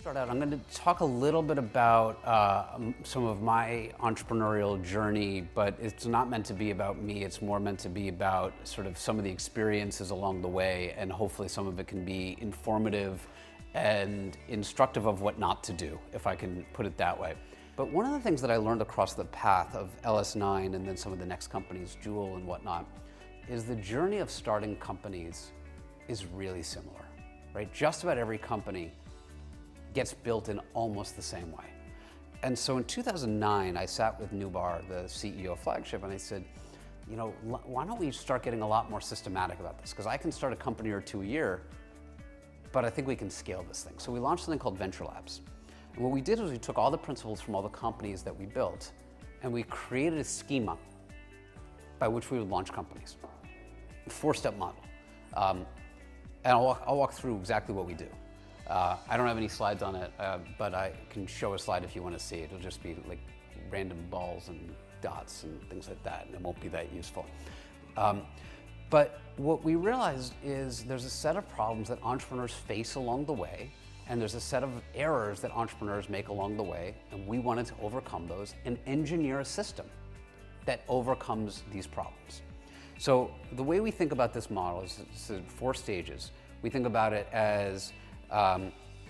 start out, I'm going to talk a little bit about some of my entrepreneurial journey, but it's not meant to be about me. It's more meant to be about sort of some of the experiences along the way, and hopefully some of it can be informative and instructive of what not to do, if I can put it that way. But one of the things that I learned across the path of LS9 and then some of the next companies, Juul and whatnot, is the journey of starting companies is really similar, right? Just about every company gets built in almost the same way. And so in 2009, I sat with Nubar, the CEO of Flagship, and I said, you know, why don't we start getting a lot more systematic about this? Because I can start a company or two a year, but I think we can scale this thing. So we launched something called Venture Labs. And what we did was we took all the principles from all the companies that we built, and we created a schema by which we would launch companies. FourStep Model. And I'll walk through exactly what we do. I don't have any slides on it, but I can show a slide if you want to see it. It'll just be like random balls and dots and things like that, and it won't be that useful. But what we realized is there's a set of problems that entrepreneurs face along the way, and there's a set of errors that entrepreneurs make along the way, and we wanted to overcome those and engineer a system that overcomes these problems. So the way we think about this model is 4 stages. We think about it as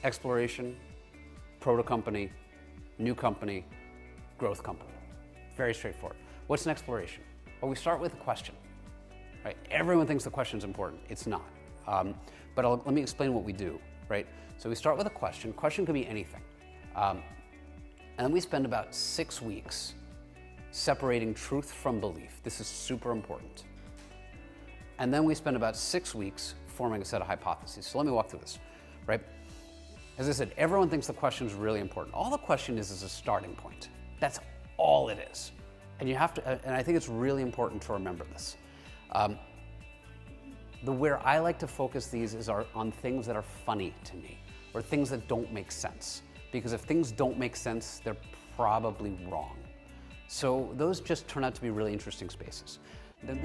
exploration, proto company, new company, growth company. Very straightforward. What's an exploration? Well, we start with a question, right? Everyone thinks the question's important. It's not. But let me explain what we do, right? So we start with a question. Question could be anything. And then we spend about 6 weeks separating truth from belief. This is super important. And then we spend about 6 weeks forming a set of hypotheses. So let me walk through this, right? As I said, everyone thinks the question is really important. All the question is a starting point. That's all it is. And you have to, and I think it's really important to remember this. Where I like to focus these is on things that are funny to me, or things that don't make sense. Because if things don't make sense, they're probably wrong. So those just turn out to be really interesting spaces. Then